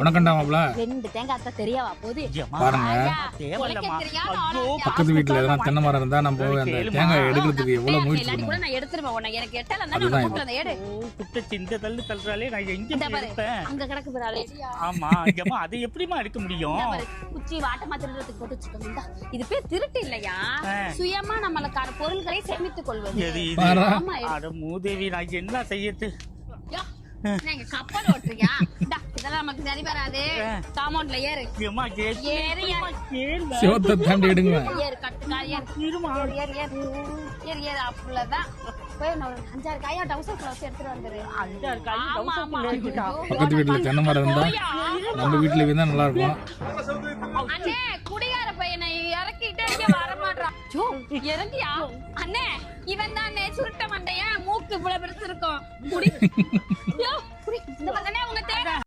உனக்கண்டா மாப்ள 2 தேங்காய் தான் தெரியவா போகுது பாருங்க. பக்கத்து வீட்டுல எதனா தென்னை மரம் இருந்தா நம்ம போய் அந்த தேங்காய் எடுக்கிறதுக்கு எவ்வளவு முயற்சி கூட பண்ணுவோம். நான் எடுத்துருவேன் உன்னை எனக்கு எட்டலன்னா அதுதான் நான் கூப்பிடுறேன் எடு குட்டச்சி இந்த தள்ளு தள்ளுறாலே நான் எங்க எடுப்பேன். அங்க கிடக்கு பாரு ஆமா ஏமா அதை எப்படிமா எடுக்க முடியும்? குச்சி வாட்டமா திருடுறதுக்கு போட்டு வச்சுக்கோங்க. இது பேர் திருட்டு இல்லையா, சுயமா நம்மளுக்கான பொருட்களை சேமித்துக் கொள்வது. எது இது? அட மூதேவி நான் என்ன செய்யறது? நீங்க கப்பல் ஓட்டுறியா? இதெல்லாம் நமக்கு சரி வராது. காம்பவுண்ட்ல ஏறு. ஏமா ஏறு சிவத்தை தாண்டி எடுங்க. ஏறு கட்டுக்காரி ஏறு அப்புலதான் போய் நான் 5-6 காயா டவுசர் கிளாஸ் எடுத்துட்டு வந்துரு. 5-6 காய் டவுசர் எடுத்துட்டா. பக்கத்து வீட்டுல தென்னை மரம் இருந்தா நம்ம வீட்டுல இருந்தா நல்லா இருக்கும். அண்ணே குடிகார பையனை இறக்கிட்டு இங்க வர மாட்டான். இறங்கியா அண்ணே? இவன் தான் சுருட்ட மண்டையா, மூக்கு இவ்வளவு பெருசு இருக்கும்.